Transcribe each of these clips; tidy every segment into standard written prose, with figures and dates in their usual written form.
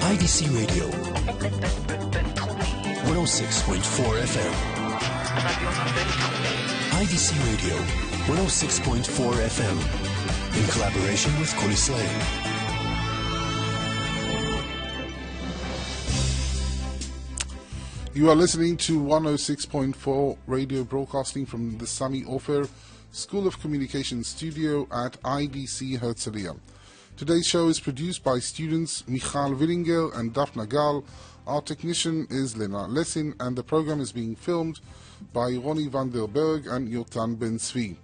IDC Radio 106.4 FM. IDC Radio 106.4 FM in collaboration with Kol Israel. You are listening to 106.4 radio broadcasting from the Sammy Ofer School of Communications studio at IDC Herzliya. Today's show is produced by students Michal Willingel and Daphna Gal. Our technician is Lena Lessin, and the program is being filmed by Ronnie van der Berg and Yotan Ben Zvi.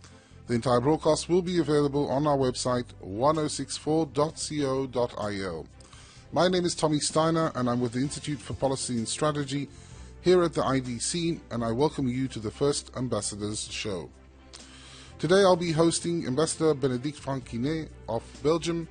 The entire broadcast will be available on our website 1064.co.il. My name is Tommy Steiner, and I'm with the Institute for Policy and Strategy here at the IDC, and I welcome you to the first Ambassadors Show. Today I'll be hosting Ambassador Benedikt Frankinet of Belgium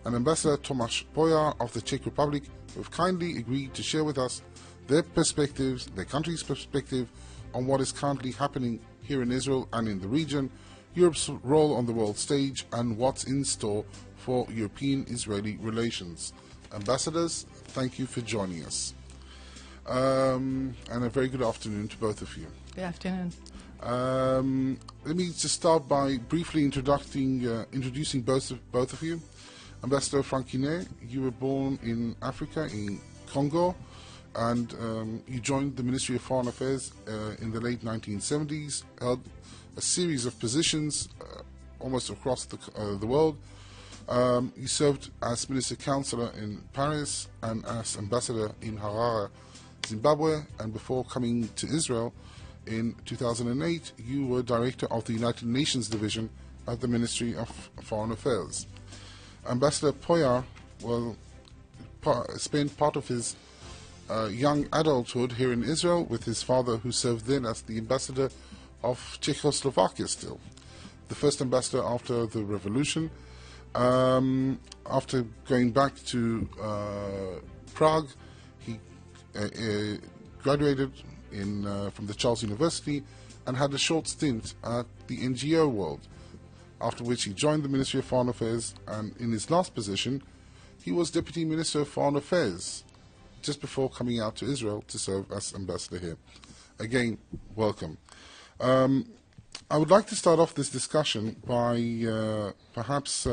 and Ambassador Tomáš Pojar of the Czech Republic, who have kindly agreed to share with us their perspectives, their country's perspective on what is currently happening here in Israel and in the region, Europe's role on the world stage, and what's in store for European-Israeli relations. Ambassadors, thank you for joining us. And a very good afternoon to both of you. Good afternoon. Let me just start by briefly introducing both of you. Ambassador Frankinet, you were born in Africa, in Congo, and you joined the Ministry of Foreign Affairs in the late 1970s, held a series of positions almost across the world. You served as Minister Councillor in Paris and as Ambassador in Harare, Zimbabwe, and before coming to Israel in 2008, you were Director of the United Nations Division at the Ministry of Foreign Affairs. Ambassador Pojar spent part of his young adulthood here in Israel with his father, who served then as the ambassador of Czechoslovakia still, the first ambassador after the revolution. After going back to Prague, he graduated from the Charles University and had a short stint at the NGO world, after which he joined the Ministry of Foreign Affairs, and in his last position he was Deputy Minister of Foreign Affairs just before coming out to Israel to serve as ambassador here. Again, welcome. I would like to start off this discussion by perhaps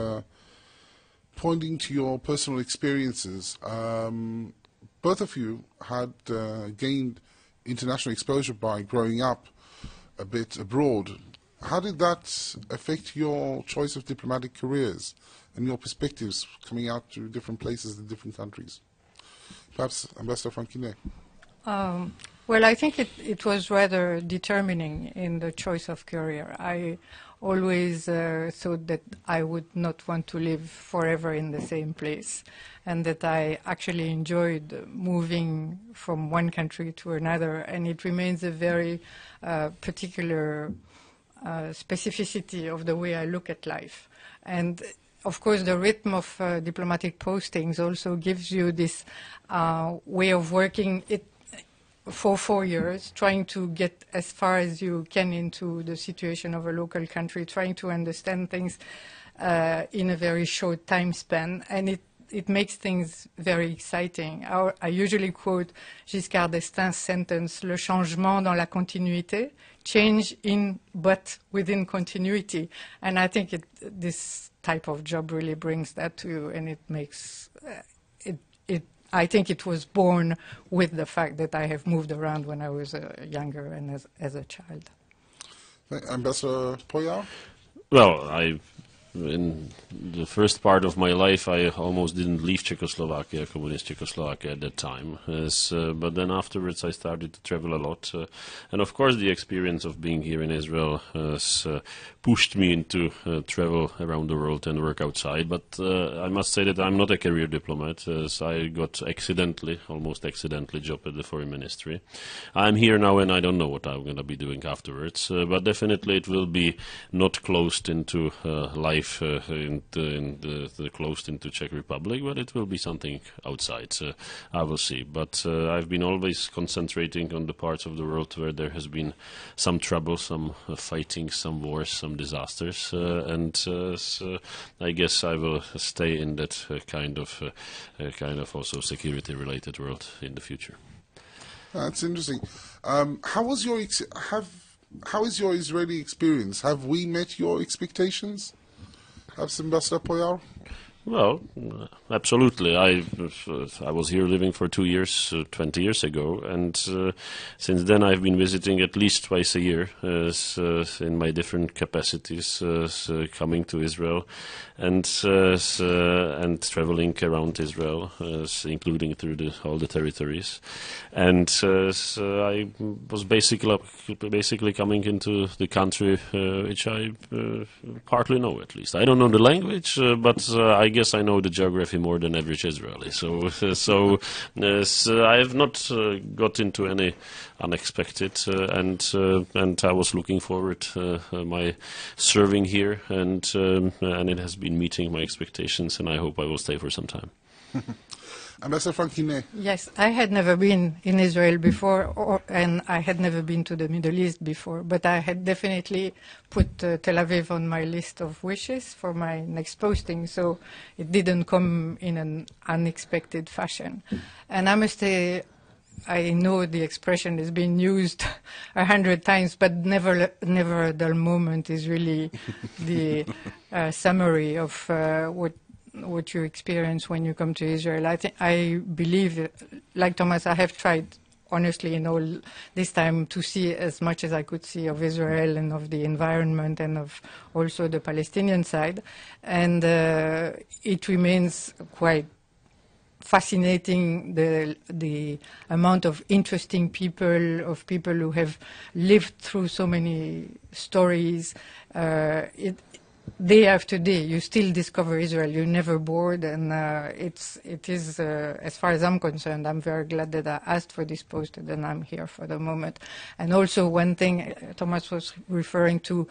pointing to your personal experiences. Both of you had gained international exposure by growing up a bit abroad. How did that affect your choice of diplomatic careers and your perspectives coming out to different places in different countries? Perhaps Ambassador Frankinet. Well, I think it was rather determining in the choice of career. I always thought that I would not want to live forever in the same place, and that I actually enjoyed moving from one country to another, and it remains a very particular specificity of the way I look at life. And of course, the rhythm of diplomatic postings also gives you this way of working for 4 years, trying to get as far as you can into the situation of a local country, trying to understand things in a very short time span, and it makes things very exciting. I usually quote Giscard d'Estaing's sentence, "Le changement dans la continuité," change in but within continuity. And I think this type of job really brings that to you, and it makes I think it was born with the fact that I have moved around when I was younger and as a child. Ambassador Pojar? Well, in the first part of my life, I almost didn't leave Czechoslovakia, communist Czechoslovakia at that time. But then afterwards, I started to travel a lot. And of course, the experience of being here in Israel has pushed me into travel around the world and work outside. But I must say that I'm not a career diplomat, as I got almost accidentally, job at the foreign ministry. I'm here now, and I don't know what I'm going to be doing afterwards. But definitely, it will be not closed into life life closed into Czech Republic, but it will be something outside. I will see. But I've been always concentrating on the parts of the world where there has been some trouble, some fighting, some wars, some disasters, and so I guess I will stay in that kind of also security-related world in the future. That's interesting. How is your Israeli experience? Have we met your expectations? Ambassador Poyar? Well, absolutely. I was here living for 2 years, 20 years ago, and since then I've been visiting at least twice a year in my different capacities, coming to Israel and traveling around Israel, including through all the territories. And I was basically coming into the country which I partly know, at least. I don't know the language, but I guess I know the geography more than average Israeli. So I have not got into any unexpected, and I was looking forward my serving here, and it has been meeting my expectations, and I hope I will stay for some time. Ambassador Frankine. Yes, I had never been in Israel before, and I had never been to the Middle East before, but I had definitely put Tel Aviv on my list of wishes for my next posting, so it didn't come in an unexpected fashion. And I must say, I know the expression is being used 100 times, but never a dull moment is really the summary of what you experience when you come to Israel. I believe, like Thomas, I have tried, honestly, in all this time to see as much as I could see of Israel and of the environment and of also the Palestinian side. And it remains quite fascinating, the amount of interesting people, of people who have lived through so many stories. Day after day, you still discover Israel. You're never bored, and it is, as far as I'm concerned, I'm very glad that I asked for this post and I'm here for the moment. And also one thing, Thomas was referring to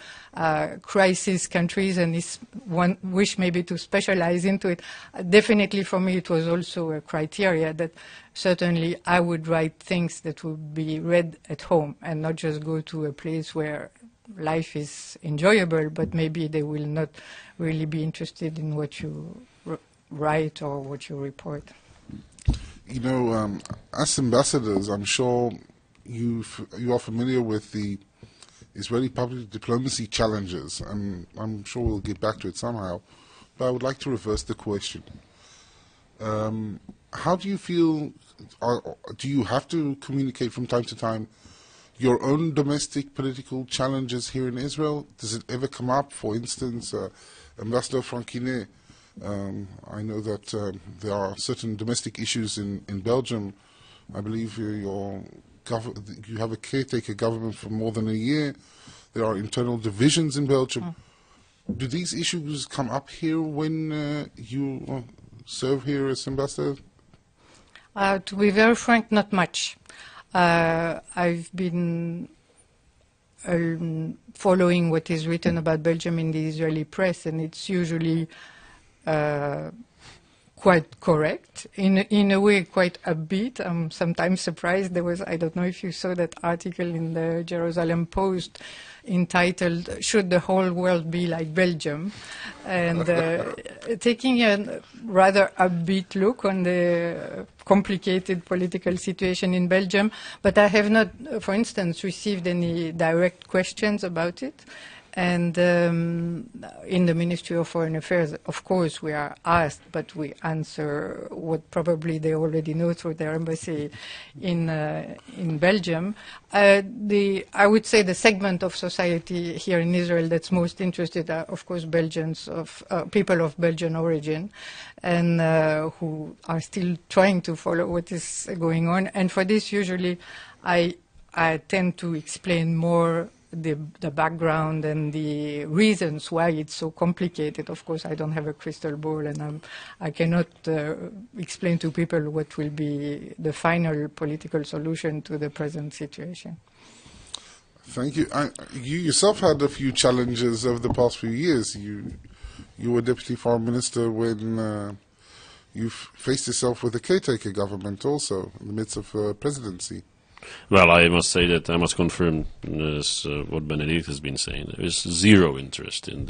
crisis countries and his one wish maybe to specialize into it. Definitely for me it was also a criteria that certainly I would write things that would be read at home and not just go to a place where life is enjoyable, but maybe they will not really be interested in what you write or what you report. You know, as ambassadors, I'm sure you are familiar with the Israeli public diplomacy challenges, and I'm sure we'll get back to it somehow, but I would like to reverse the question. How do you feel, do you have to communicate from time to time your own domestic political challenges here in Israel? Does it ever come up? For instance, Ambassador Frankine, I know that there are certain domestic issues in Belgium. I believe you have a caretaker government for more than a year. There are internal divisions in Belgium. Do these issues come up here when you serve here as ambassador? To be very frank, not much. I've been following what is written about Belgium in the Israeli press, and it's usually quite correct, in a way quite upbeat. I'm sometimes surprised. There was, I don't know if you saw that article in the Jerusalem Post entitled "Should the Whole World Be Like Belgium?" and taking a rather upbeat look on the complicated political situation in Belgium. But I have not, for instance, received any direct questions about it. And in the Ministry of Foreign Affairs, of course, we are asked, but we answer what probably they already know through their embassy in Belgium. I would say the segment of society here in Israel that's most interested are, of course, people of Belgian origin, and who are still trying to follow what is going on. And for this, usually, I tend to explain more the background and the reasons why it's so complicated. Of course, I don't have a crystal ball, and I cannot explain to people what will be the final political solution to the present situation. Thank you. You yourself had a few challenges over the past few years. You You were Deputy Foreign Minister when you faced yourself with the caretaker government also in the midst of presidency. Well, I must say that I must confirm what Benedict has been saying. There is zero interest in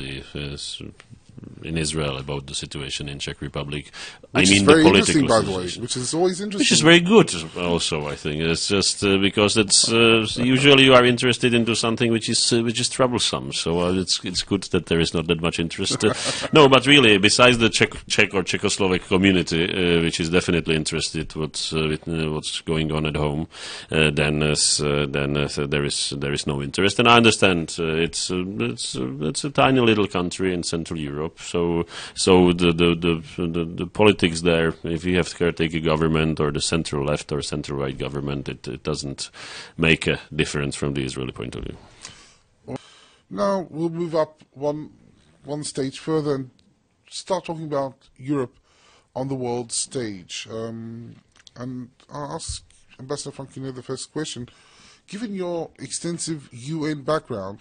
in Israel about the situation in Czech Republic. Which is very interesting, by the way, which is always interesting. Which is very good also, I think. It's just because it's usually you are interested into something which is troublesome. So it's good that there is not that much interest. No, but really, besides the Czech or Czechoslovak community, which is definitely interested what's going on at home, then there is no interest. And I understand it's a tiny little country in Central Europe. So the politics there, if you have caretaker government or the central left or central right government, it doesn't make a difference from the Israeli point of view. Now we'll move up one stage further and start talking about Europe on the world stage. And I'll ask Ambassador Frankiner the first question. Given your extensive UN background,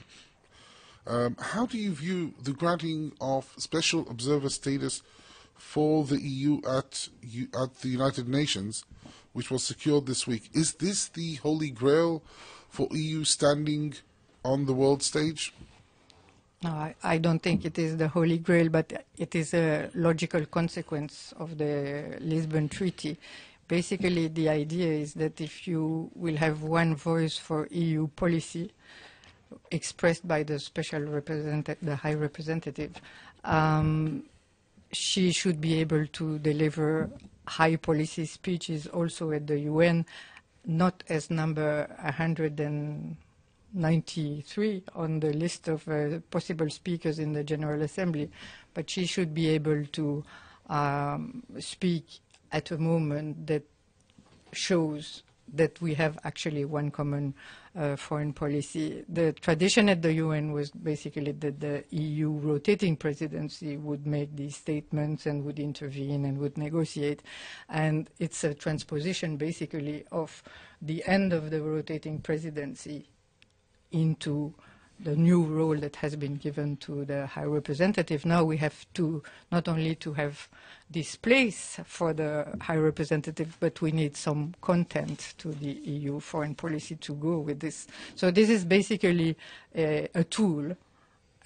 how do you view the granting of special observer status for the EU at the United Nations, which was secured this week? Is this the holy grail for EU standing on the world stage? No, I don't think it is the holy grail, but it is a logical consequence of the Lisbon Treaty. Basically, the idea is that if you will have one voice for EU policy, expressed by the the High Representative, she should be able to deliver high policy speeches also at the UN, not as number 193 on the list of possible speakers in the General Assembly, but she should be able to speak at a moment that shows that we have actually one common foreign policy. The tradition at the UN was basically that the EU rotating presidency would make these statements and would intervene and would negotiate. And it's a transposition basically of the end of the rotating presidency into the new role that has been given to the High Representative. Now we have to not only to have this place for the High Representative, but we need some content to the EU foreign policy to go with this. So this is basically a tool,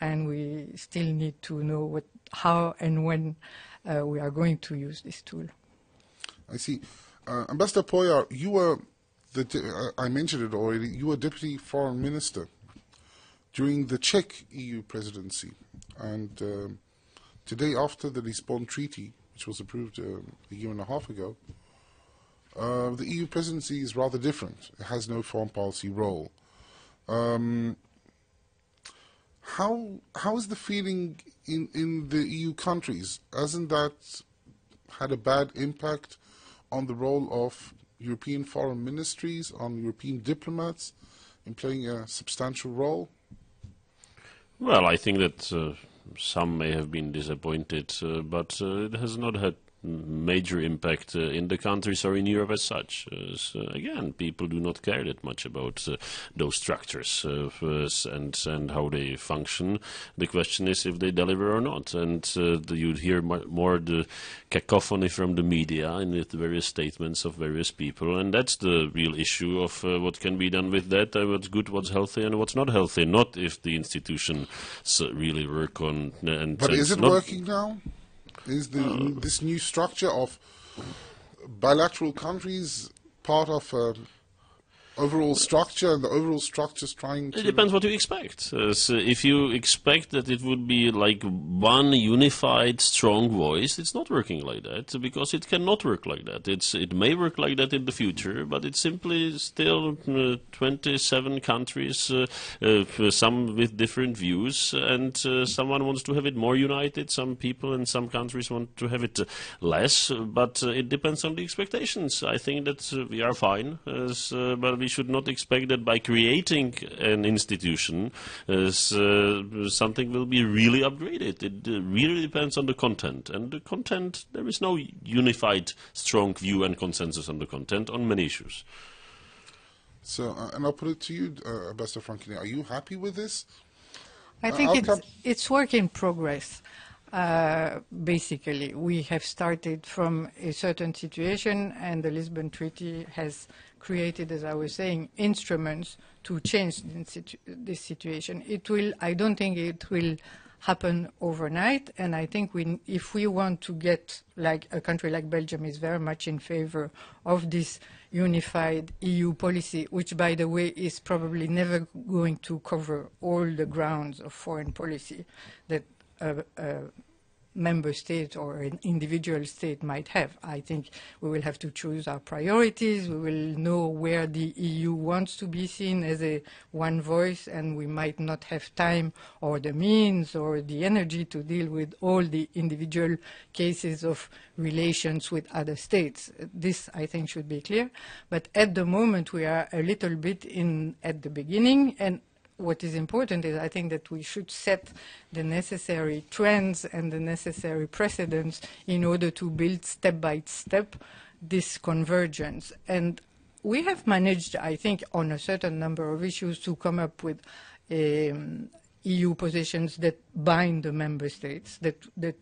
and we still need to know how and when we are going to use this tool. I see. Ambassador Poyar, you were, I mentioned it already, you were Deputy Foreign Minister during the Czech EU presidency. And today, after the Lisbon Treaty, which was approved a year and a half ago, the EU presidency is rather different. It has no foreign policy role. How is the feeling in the EU countries? Hasn't that had a bad impact on the role of European foreign ministries, on European diplomats in playing a substantial role? Well, I think that some may have been disappointed, but it has not had major impact in the countries or in Europe as such. Again, people do not care that much about those structures and how they function. The question is if they deliver or not. And you'd hear more the cacophony from the media and with the various statements of various people. And that's the real issue of what can be done with that, what's good, what's healthy, and what's not healthy. Not if the institutions really work on... But is it working now? Is this new structure of bilateral countries part of overall structure, and the overall structure is trying to... It depends what you expect. So if you expect that it would be like one unified, strong voice, it's not working like that, because it cannot work like that. It may work like that in the future, but it's simply still 27 countries, some with different views, and someone wants to have it more united, some people in some countries want to have it less, but it depends on the expectations. I think that we are fine, but we should not expect that by creating an institution, something will be really upgraded. It really depends on the content. And the content, there is no unified, strong view and consensus on the content on many issues. So, and I'll put it to you, Ambassador Frankiner, are you happy with this? I think it's work in progress. Basically, we have started from a certain situation, and the Lisbon Treaty has created, as I was saying, instruments to change this situation. I don't think it will happen overnight, and I think if we want to get, like a country like Belgium is very much in favor of this unified EU policy, which, by the way, is probably never going to cover all the grounds of foreign policy that member state or an individual state might have. I think we will have to choose our priorities. We will know where the EU wants to be seen as a one voice, and we might not have time or the means or the energy to deal with all the individual cases of relations with other states. This, I think, should be clear. But at the moment, we are a little bit at the beginning, and what is important is, I think, that we should set the necessary trends and the necessary precedents in order to build step by step this convergence. And we have managed, I think, on a certain number of issues to come up with EU positions that bind the member states, that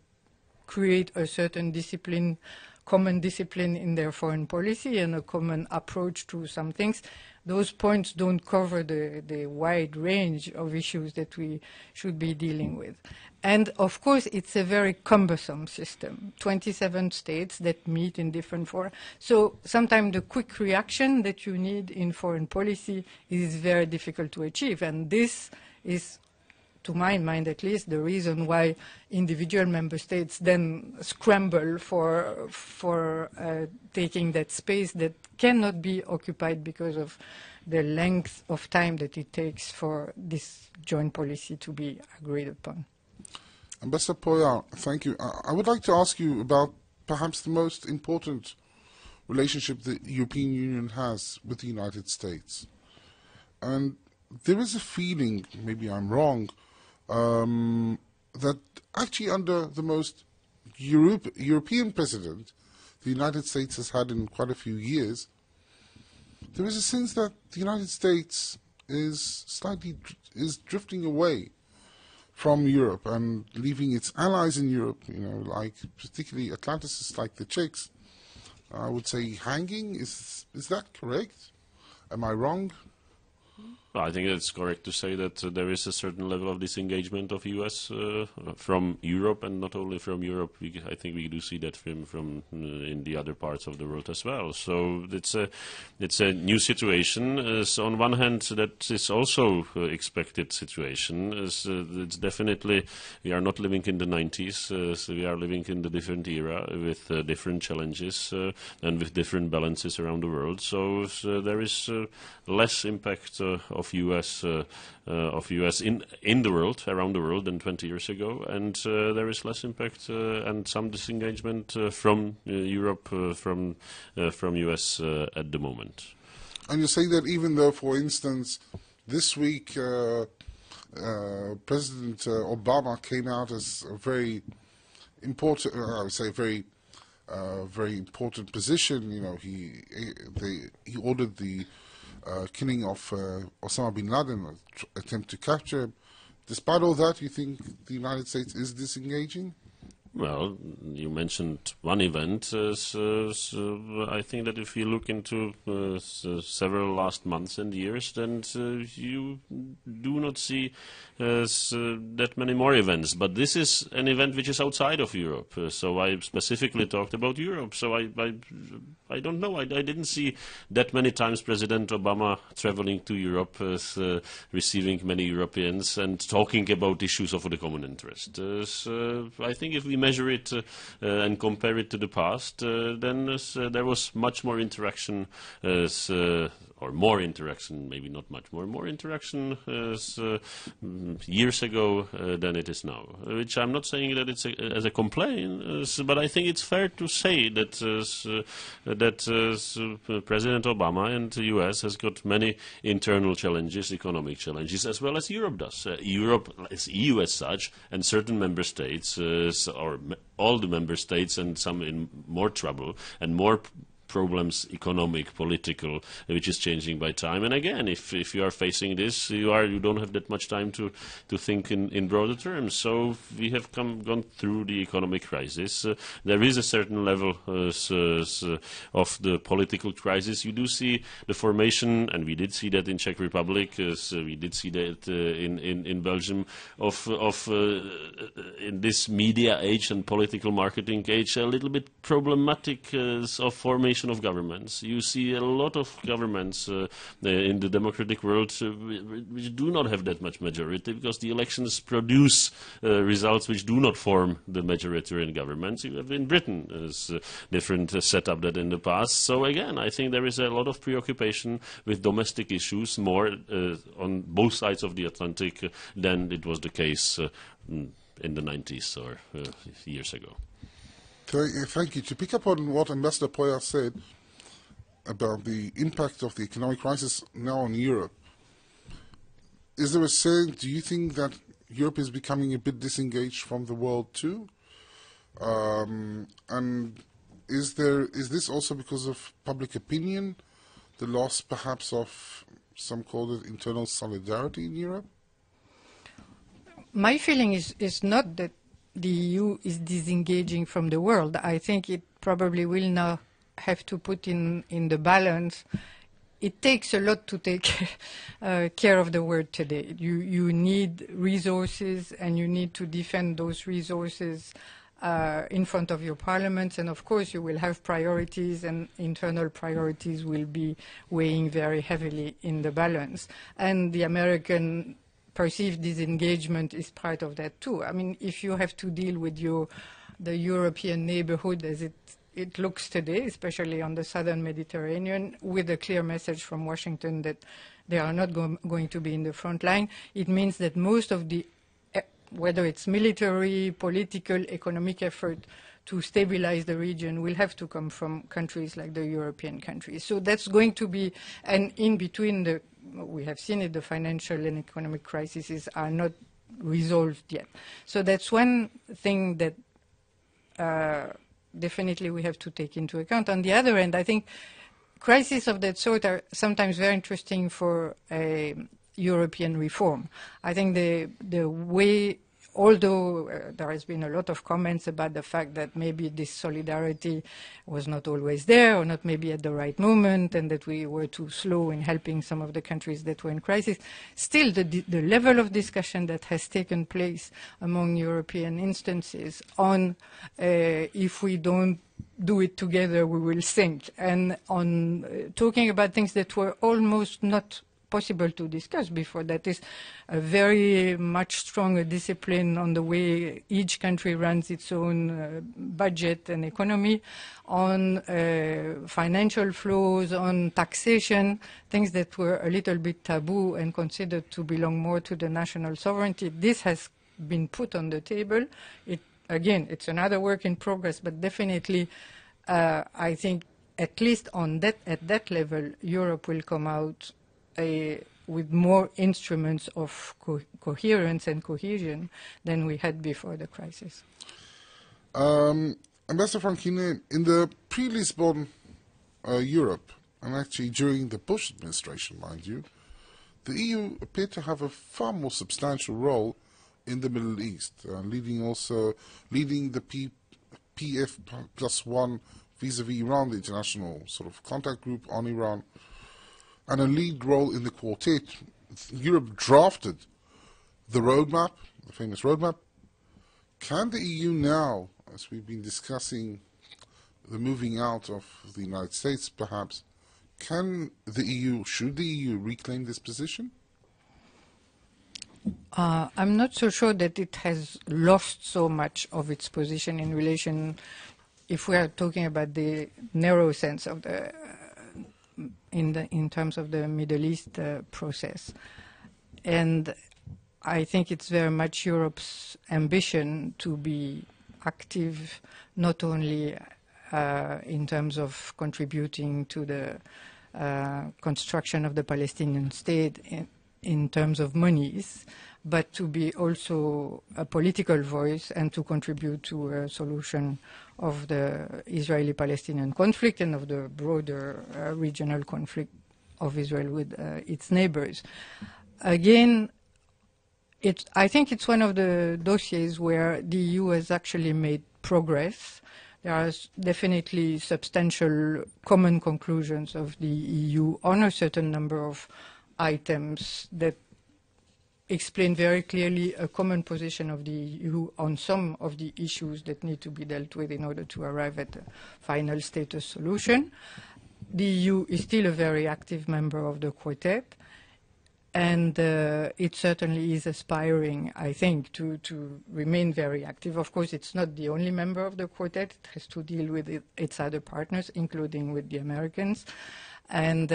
create a certain discipline, common discipline in their foreign policy and a common approach to some things. Those points don't cover the wide range of issues that we should be dealing with. And of course, it's a very cumbersome system, 27 states that meet in different fora. So sometimes the quick reaction that you need in foreign policy is very difficult to achieve. And this is, to my mind at least, the reason why individual member states then scramble for taking that space that cannot be occupied because of the length of time that it takes for this joint policy to be agreed upon. Ambassador Poyar, thank you. I would like to ask you about perhaps the most important relationship the European Union has with the United States. And there is a feeling, maybe I'm wrong, that actually under the most European president the United States has had in quite a few years, there is a sense that the United States is drifting away from Europe and leaving its allies in Europe, like particularly Atlanticists like the Czechs, I would say, hanging. Is that correct? Am I wrong? Well, I think it's correct to say that there is a certain level of disengagement of U.S. From Europe, and not only from Europe. I think we do see that from in the other parts of the world as well. So it's a new situation. So on one hand, that is also expected situation. It's definitely, we are not living in the 90s. So we are living in the different era with different challenges and with different balances around the world. So there is less impact of U.S. In the world, around the world, than 20 years ago, and there is less impact and some disengagement from Europe, from U.S. At the moment. And you say that even though, for instance, this week President Obama came out as a very important, I would say, very important position. He ordered the killing of Osama bin Laden, attempt to capture him. Despite all that, you think the United States is disengaging? Well, you mentioned one event. So I think that if you look into several last months and years, then you do not see that many more events. But this is an event which is outside of Europe. So I specifically talked about Europe. So I don't know. I didn't see that many times President Obama traveling to Europe, receiving many Europeans and talking about issues of the common interest. So I think if we measure it and compare it to the past, then there was much more interaction, or more interaction, maybe not much more interaction years ago than it is now. Which I'm not saying that it's as a complaint, but I think it's fair to say that President Obama and the U.S. has got many internal challenges, economic challenges, as well as Europe does. Europe is EU as such, and certain member states, or all the member states, and some in more trouble and more problems, economic, political, which is changing by time. And again, if you are facing this, you don't have that much time to think in broader terms. So we have gone through the economic crisis. There is a certain level of the political crisis. You do see the formation, and we did see that in Czech Republic, we did see that in Belgium, in this media age and political marketing age, a little bit problematic of formation of governments. You see a lot of governments in the democratic world which do not have that much majority, because the elections produce results which do not form the majoritarian governments. You have in Britain different setup than in the past. So again, I think there is a lot of preoccupation with domestic issues more on both sides of the Atlantic than it was the case in the 90s or years ago. Thank you. To pick up on what Ambassador Poya said about the impact of the economic crisis now on Europe, is there a saying, do you think that Europe is becoming a bit disengaged from the world too? And is this also because of public opinion, the loss perhaps of some call it internal solidarity in Europe? My feeling is not that the EU is disengaging from the world. I think it probably will now have to put in the balance. It takes a lot to take care of the world today. You need resources, and you need to defend those resources in front of your parliaments, and of course you will have priorities, and internal priorities will be weighing very heavily in the balance. And the American perceived disengagement is part of that too. I mean, if you have to deal with the European neighborhood as it looks today, especially on the southern Mediterranean, with a clear message from Washington that they are not going to be in the front line, it means that most of the, whether it's military, political, economic effort to stabilize the region will have to come from countries like the European countries. So that's going to be, and in between we have seen it, the financial and economic crises are not resolved yet. So that's one thing that definitely we have to take into account. On the other end, I think crises of that sort are sometimes very interesting for a European reform. I think the way, although there has been a lot of comments about the fact that maybe this solidarity was not always there, or not maybe at the right moment, and that we were too slow in helping some of the countries that were in crisis, still the level of discussion that has taken place among European instances on if we don't do it together, we will sink, and on talking about things that were almost not possible to discuss before. That is a very much stronger discipline on the way each country runs its own budget and economy, on financial flows, on taxation, things that were a little bit taboo and considered to belong more to the national sovereignty. This has been put on the table. Again, it's another work in progress, but definitely I think at least at that level, Europe will come out with more instruments of coherence and cohesion than we had before the crisis. Ambassador Frankine, in the pre-Lisbon Europe, and actually during the Bush administration, mind you, the EU appeared to have a far more substantial role in the Middle East, leading the PF+1 vis-à-vis Iran, the international sort of contact group on Iran, and a lead role in the quartet. Europe drafted the roadmap, the famous roadmap. Can the EU now, as we've been discussing the moving out of the United States perhaps, should the EU reclaim this position? I'm not so sure that it has lost so much of its position in relation, if we are talking about the narrow sense of the in terms of the Middle East process. And I think it's very much Europe's ambition to be active, not only in terms of contributing to the construction of the Palestinian state in terms of monies, but to be also a political voice and to contribute to a solution of the Israeli-Palestinian conflict and of the broader regional conflict of Israel with its neighbors. Again, I think it's one of the dossiers where the EU has actually made progress. There are definitely substantial common conclusions of the EU on a certain number of items that explain very clearly a common position of the EU on some of the issues that need to be dealt with in order to arrive at a final status solution. The EU is still a very active member of the Quartet, and it certainly is aspiring, I think, to remain very active. Of course, it's not the only member of the Quartet. It has to deal with its other partners, including with the Americans. And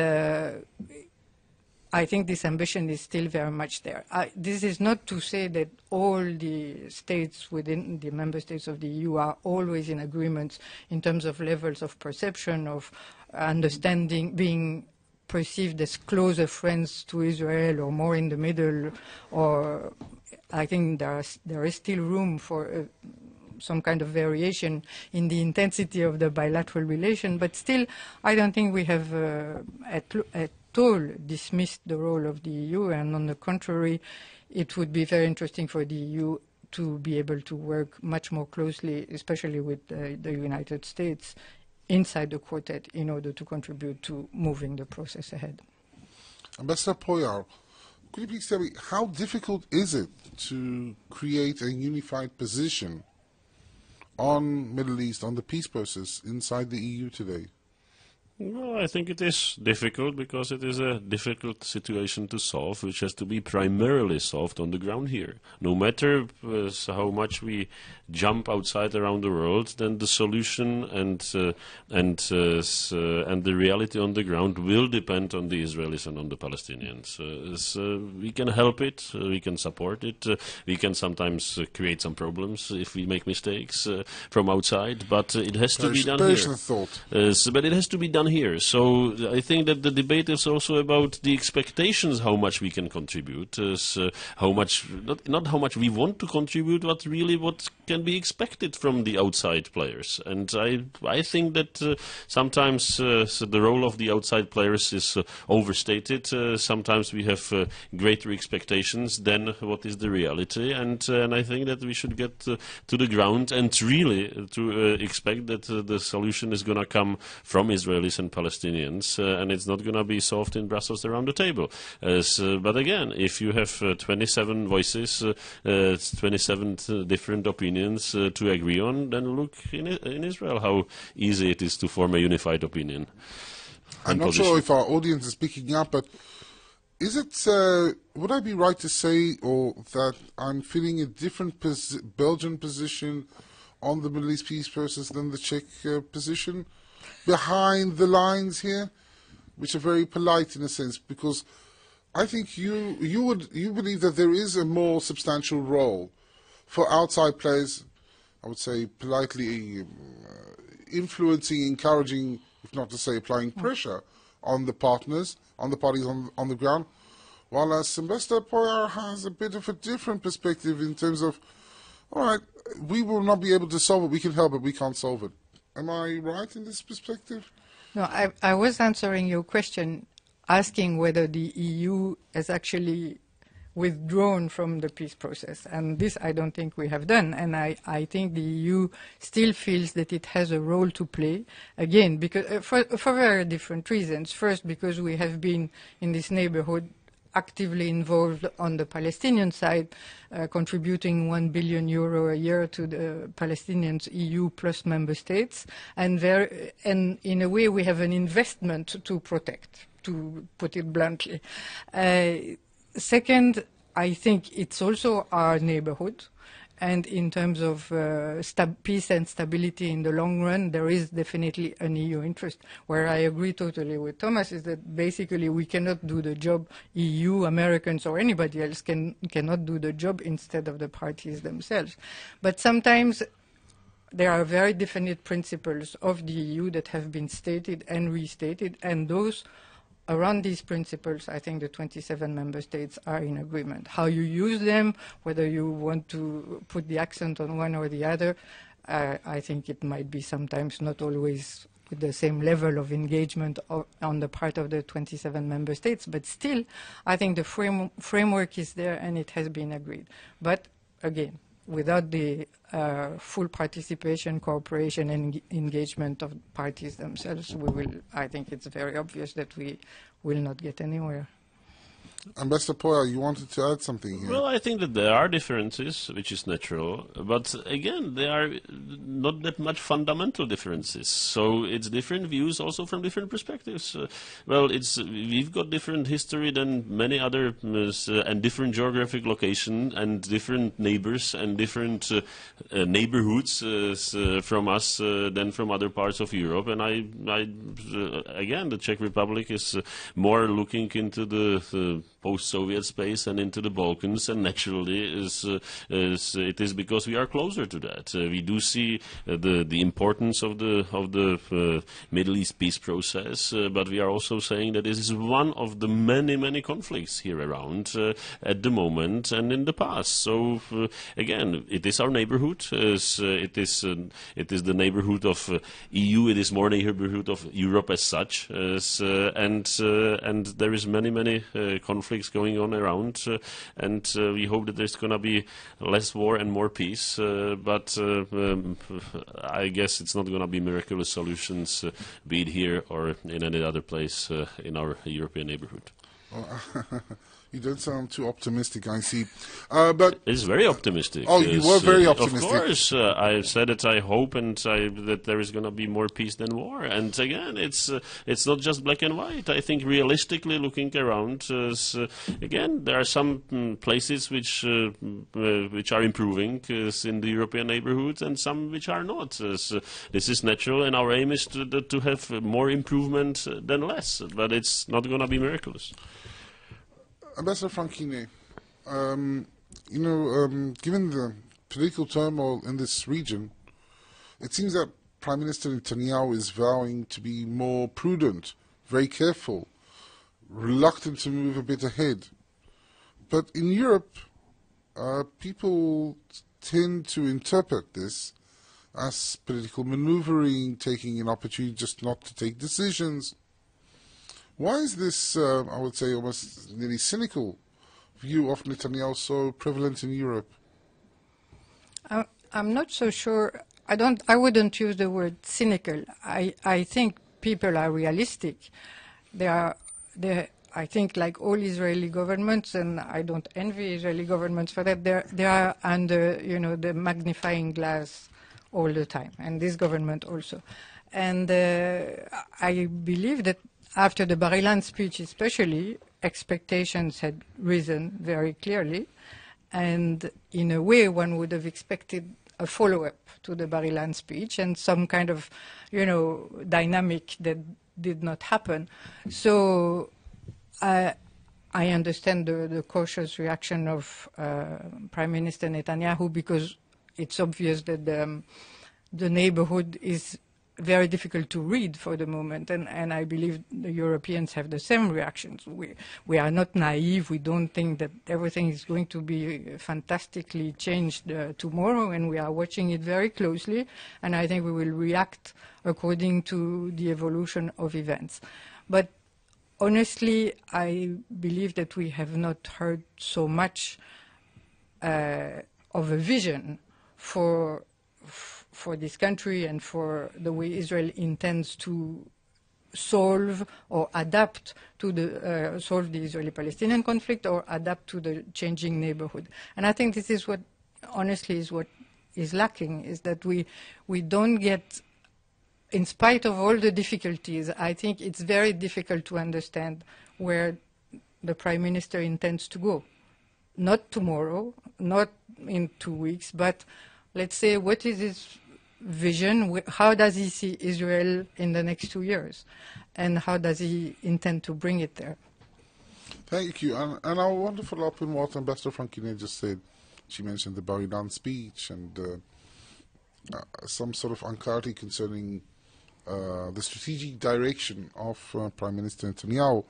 I think this ambition is still very much there. This is not to say that all the states within the member states of the EU are always in agreement in terms of levels of perception, of understanding, being perceived as closer friends to Israel or more in the middle, or I think there is still room for some kind of variation in the intensity of the bilateral relation, but still I don't think we have at all dismissed the role of the EU, and on the contrary, it would be very interesting for the EU to be able to work much more closely, especially with the United States, inside the Quartet in order to contribute to moving the process ahead. Ambassador Poyar, could you please tell me, how difficult is it to create a unified position on Middle East, on the peace process inside the EU today? Well, I think it is difficult because it is a difficult situation to solve, which has to be primarily solved on the ground here. No matter how much we jump outside around the world, then the solution and the reality on the ground will depend on the Israelis and on the Palestinians. We can help it, we can support it, we can sometimes create some problems if we make mistakes from outside, but it has to be done here. But it has to be done here. So I think that the debate is also about the expectations, how much we can contribute, how much, not how much we want to contribute, but really what can be expected from the outside players. And I think that sometimes the role of the outside players is overstated. Sometimes we have greater expectations than what is the reality. And I think that we should get to the ground and really to expect that the solution is going to come from Israelis and Palestinians, and it's not going to be solved in Brussels around the table. But again, if you have 27 voices, 27 different opinions to agree on, then look in Israel how easy it is to form a unified opinion. I'm not sure if our audience is picking up, but is it, would I be right to say that I'm feeling a different Belgian position on the Middle East peace process than the Czech position? Behind the lines here, which are very polite in a sense, because I think you believe that there is a more substantial role for outside players, I would say politely influencing, encouraging, if not to say applying pressure on the partners, on the parties on the ground, while Ambassador Poyar has a bit of a different perspective in terms of, all right, we will not be able to solve it, we can help it, we can't solve it. Am I right in this perspective? No, I was answering your question, asking whether the EU has actually withdrawn from the peace process. And this I don't think we have done. And I think the EU still feels that it has a role to play, again, because for very different reasons. First, because we have been in this neighborhood actively involved on the Palestinian side, contributing €1 billion a year to the Palestinians, EU plus member states, and in a way we have an investment to protect, to put it bluntly. Second, I think it's also our neighborhood, and in terms of peace and stability in the long run, there is definitely an EU interest. Where I agree totally with Thomas is that basically we cannot do the job, EU, Americans, or anybody else cannot do the job instead of the parties themselves. But sometimes there are very definite principles of the EU that have been stated and restated, and those around these principles, I think the 27 member states are in agreement. How you use them, whether you want to put the accent on one or the other, I think it might be sometimes not always with the same level of engagement on the part of the 27 member states, but still, I think the framework is there and it has been agreed. But again, without the full participation, cooperation, and engagement of parties themselves, I think it's very obvious that we will not get anywhere. Ambassador Poya, you wanted to add something here? Well, I think that there are differences, which is natural, but again, there are not that much fundamental differences. So it's different views also from different perspectives. We've got different history than many other and different geographic location and different neighbors and different neighborhoods from us than from other parts of Europe. And again, the Czech Republic is more looking into the post-Soviet space and into the Balkans, and naturally it is because we are closer to that. We do see the importance of the Middle East peace process, but we are also saying that this is one of the many conflicts here around at the moment and in the past. So again, it is our neighborhood. It is the neighborhood of EU. It is more neighborhood of Europe as such, and there is many conflicts going on around, and we hope that there's going to be less war and more peace, but I guess it's not going to be miraculous solutions, be it here or in any other place in our European neighborhood. You don't sound too optimistic, I see. But it's very optimistic. Oh, you were very optimistic. Of course, I said that I hope that there is going to be more peace than war. And again, it's not just black and white. I think realistically looking around, again, there are some places which are improving in the European neighborhoods and some which are not. This is natural, and our aim is to have more improvement than less. But it's not going to be miraculous. Ambassador Frankine, given the political turmoil in this region, it seems that Prime Minister Netanyahu is vowing to be more prudent, very careful, reluctant to move a bit ahead. But in Europe, people tend to interpret this as political maneuvering, taking an opportunity just not to take decisions. Why is this, I would say, almost nearly cynical view of Netanyahu so prevalent in Europe? I'm not so sure. I wouldn't use the word cynical. I think people are realistic. I think, like all Israeli governments, and I don't envy Israeli governments for that, they are under, the magnifying glass all the time, and this government also. And I believe that after the Bar-Ilan speech especially, expectations had risen very clearly, and in a way one would have expected a follow-up to the Bar-Ilan speech and some kind of, dynamic that did not happen. So I understand the cautious reaction of Prime Minister Netanyahu, because it's obvious that the neighborhood is very difficult to read for the moment, and I believe the Europeans have the same reactions. We are not naive. We don't think that everything is going to be fantastically changed tomorrow, and we are watching it very closely, and I think we will react according to the evolution of events. But honestly, I believe that we have not heard so much of a vision for this country and for the way Israel intends to solve or adapt to solve the Israeli-Palestinian conflict or adapt to the changing neighborhood. And I think this is what, honestly, is what is lacking, is that we don't get, in spite of all the difficulties, I think it's very difficult to understand where the Prime Minister intends to go. Not tomorrow, not in 2 weeks, but let's say, what is his vision? How does he see Israel in the next 2 years? And how does he intend to bring it there? Thank you. And I want to follow up on what Ambassador Frankine just said. She mentioned the Bar-Ilan speech and some sort of unclarity concerning the strategic direction of Prime Minister Netanyahu.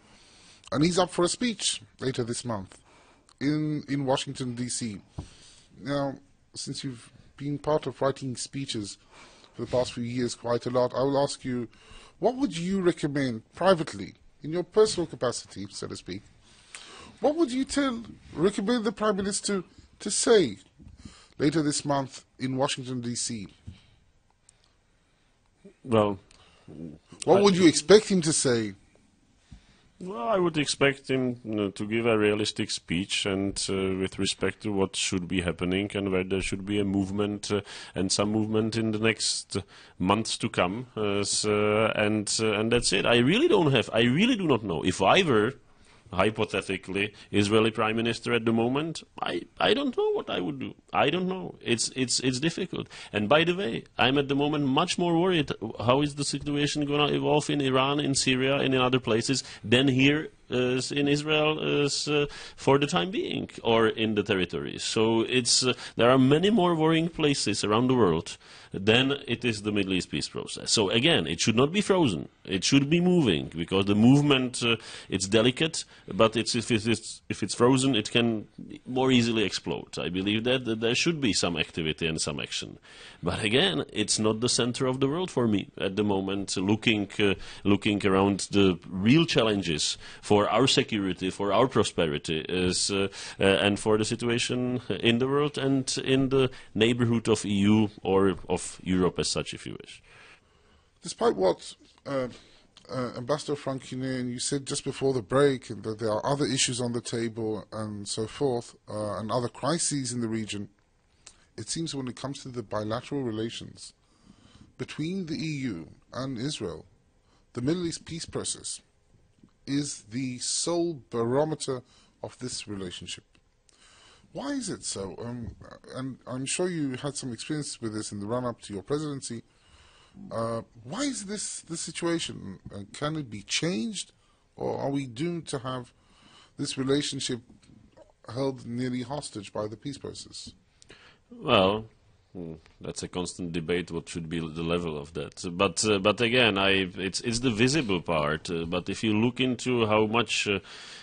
And he's up for a speech later this month in Washington, D.C. Now, since you've been part of writing speeches for the past few years quite a lot, I will ask you, what would you recommend privately, in your personal capacity, so to speak, what would you recommend the Prime Minister to say later this month in Washington, D.C.? Well, what would you expect him to say? Well, I would expect him to give a realistic speech and with respect to what should be happening and where there should be a movement and some movement in the next months to come. And that's it. I really do not know. If I were, hypothetically, Israeli Prime Minister at the moment, I don't know what I would do. I don't know. It's difficult. And by the way, I'm at the moment much more worried how is the situation going to evolve in Iran, in Syria, and in other places than here in Israel for the time being, or in the territories. So there are many more worrying places around the world than it is the Middle East peace process. So again, it should not be frozen. It should be moving, because the movement, it's delicate, but if it's frozen, it can more easily explode. I believe that there should be some activity and some action. But again, it's not the center of the world for me at the moment, looking around the real challenges for our security, for our prosperity, and for the situation in the world and in the neighborhood of EU or of Europe as such, if you wish. Despite what Ambassador Frankine, you said just before the break, that there are other issues on the table and so forth, and other crises in the region, it seems when it comes to the bilateral relations between the EU and Israel, the Middle East peace process is the sole barometer of this relationship. Why is it so? And I'm sure you had some experience with this in the run-up to your presidency. Why is this the situation? Can it be changed, or are we doomed to have this relationship held nearly hostage by the peace process? Well, that's a constant debate. What should be the level of that? But again, it's the visible part. But if you look into how much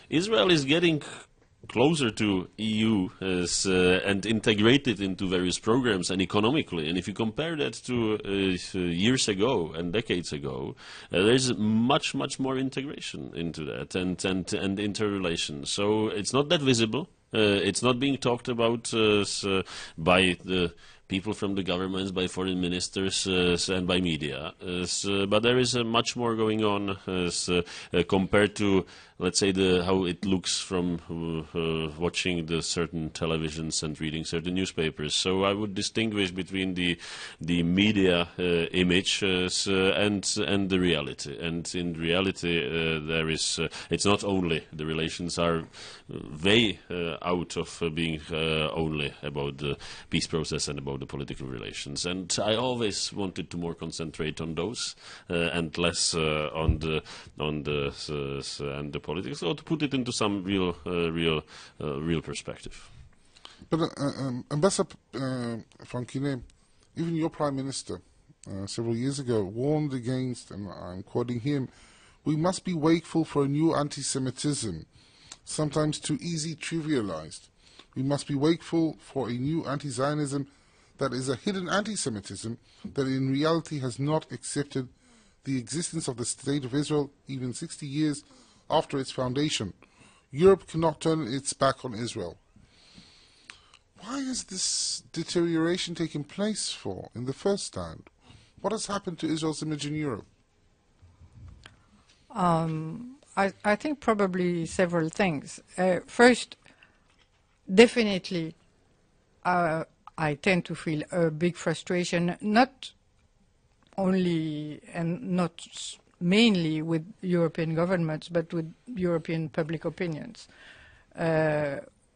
Israel is getting closer to EU and integrated into various programs and economically, and if you compare that to years ago and decades ago, there's much more integration into that and interrelation. So it's not that visible. It's not being talked about by the people from the governments, by foreign ministers, and by media. But there is much more going on compared to, let's say, how it looks from watching the certain televisions and reading certain newspapers. So I would distinguish between the media image and the reality. And in reality, there is it's not only the relations are way out of being only about the peace process and about the political relations. And I always wanted to more concentrate on those and less on the politics, or to put it into some real perspective. But Ambassador Frankine, even your Prime Minister several years ago warned against, and I'm quoting him, "We must be wakeful for a new anti-Semitism, sometimes too easy trivialized. We must be wakeful for a new anti-Zionism that is a hidden anti-Semitism that in reality has not accepted the existence of the State of Israel even 60 years after its foundation. Europe cannot turn its back on Israel." Why has this deterioration taken place in the first stand? What has happened to Israel's image in Europe? I think probably several things. First, definitely, I tend to feel a big frustration, not only and not mainly with European governments, but with European public opinions,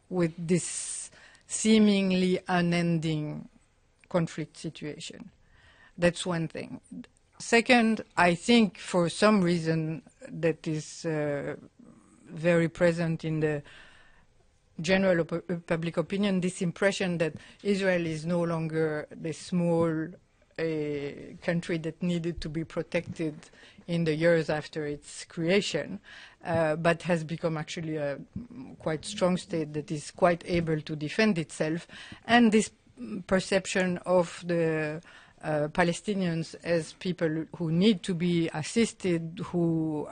with this seemingly unending conflict situation. That's one thing. Second, I think for some reason that is very present in the general public opinion, this impression that Israel is no longer the small a country that needed to be protected in the years after its creation, but has become actually a quite strong state that is quite able to defend itself. And this perception of the Palestinians as people who need to be assisted, who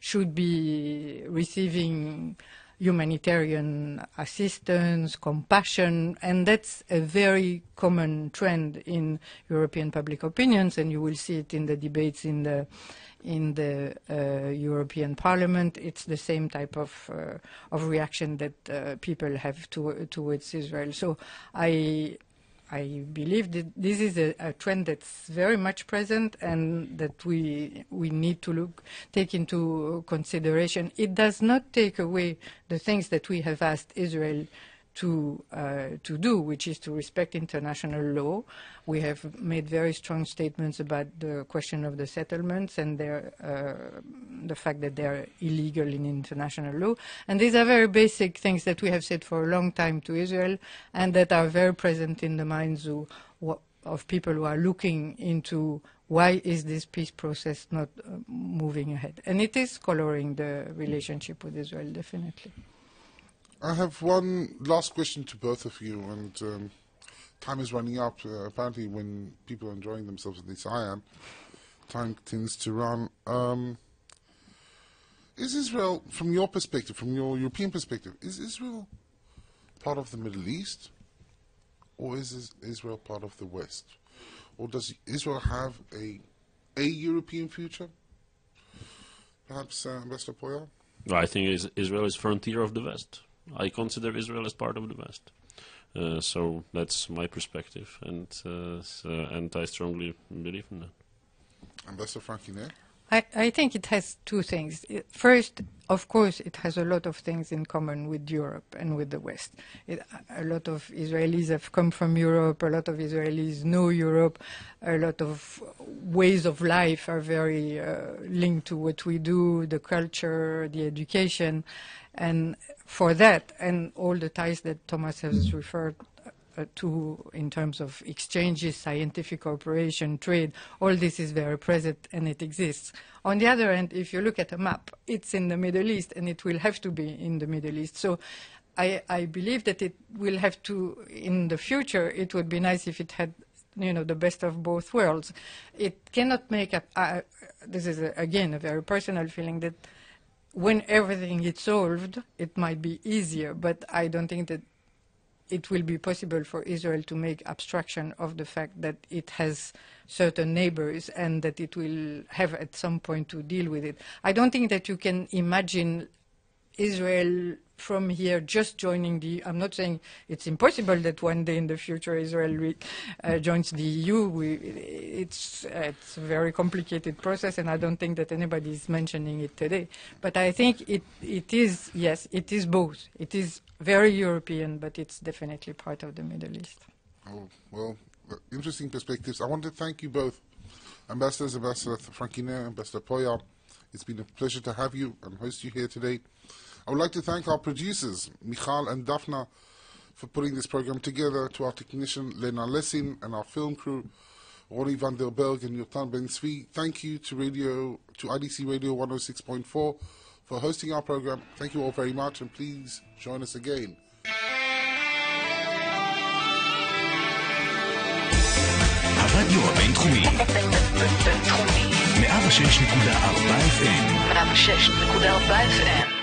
should be receiving humanitarian assistance, compassion, and that's a very common trend in European public opinions, and you will see it in the debates in the European Parliament. It's the same type of reaction that people have towards Israel. So I believe that this is a trend that's very much present and that we need to take into consideration. It does not take away the things that we have asked Israel to do, which is to respect international law. We have made very strong statements about the question of the settlements and the fact that they are illegal in international law. And these are very basic things that we have said for a long time to Israel and that are very present in the minds of people who are looking into why is this peace process not moving ahead. And it is coloring the relationship with Israel, definitely. I have one last question to both of you, and time is running up. Apparently, when people are enjoying themselves, at least I am, time tends to run. Is Israel, from your perspective, from your European perspective, is Israel part of the Middle East, or is Israel part of the West? Or does Israel have a European future? Perhaps, Ambassador Poyar? I think Israel is frontier of the West. I consider Israel as part of the West. So that's my perspective, and I strongly believe in that. Ambassador Frankinet? I think it has two things. First, of course, it has a lot of things in common with Europe and with the West. A lot of Israelis have come from Europe, a lot of Israelis know Europe, a lot of ways of life are very linked to what we do, the culture, the education. And for that, and all the ties that Thomas has referred to in terms of exchanges, scientific cooperation, trade, all this is very present and it exists. On the other hand, if you look at a map, it's in the Middle East and it will have to be in the Middle East. So I believe that it will have to, in the future, it would be nice if it had, the best of both worlds. It cannot make this is, again, a very personal feeling that when everything is solved, it might be easier, but I don't think that it will be possible for Israel to make abstraction of the fact that it has certain neighbors and that it will have at some point to deal with it. I don't think that you can imagine Israel from here just joining I'm not saying it's impossible that one day in the future Israel joins the EU. It's a very complicated process, and I don't think that anybody is mentioning it today. But I think it is, yes, it is both. It is very European, but it's definitely part of the Middle East. Oh, well, interesting perspectives. I want to thank you both, Ambassador Frankinet, Ambassador Poyar. It's been a pleasure to have you and host you here today. I would like to thank our producers, Michal and Daphna, for putting this program together, to our technician, Lena Lessin, and our film crew, Ronnie van der Berg and Yotan Ben Zvi. Thank you to IDC Radio 106.4 for hosting our program. Thank you all very much, and please join us again. הרדיו הבינתחומי 106.4 FM 106.4 FM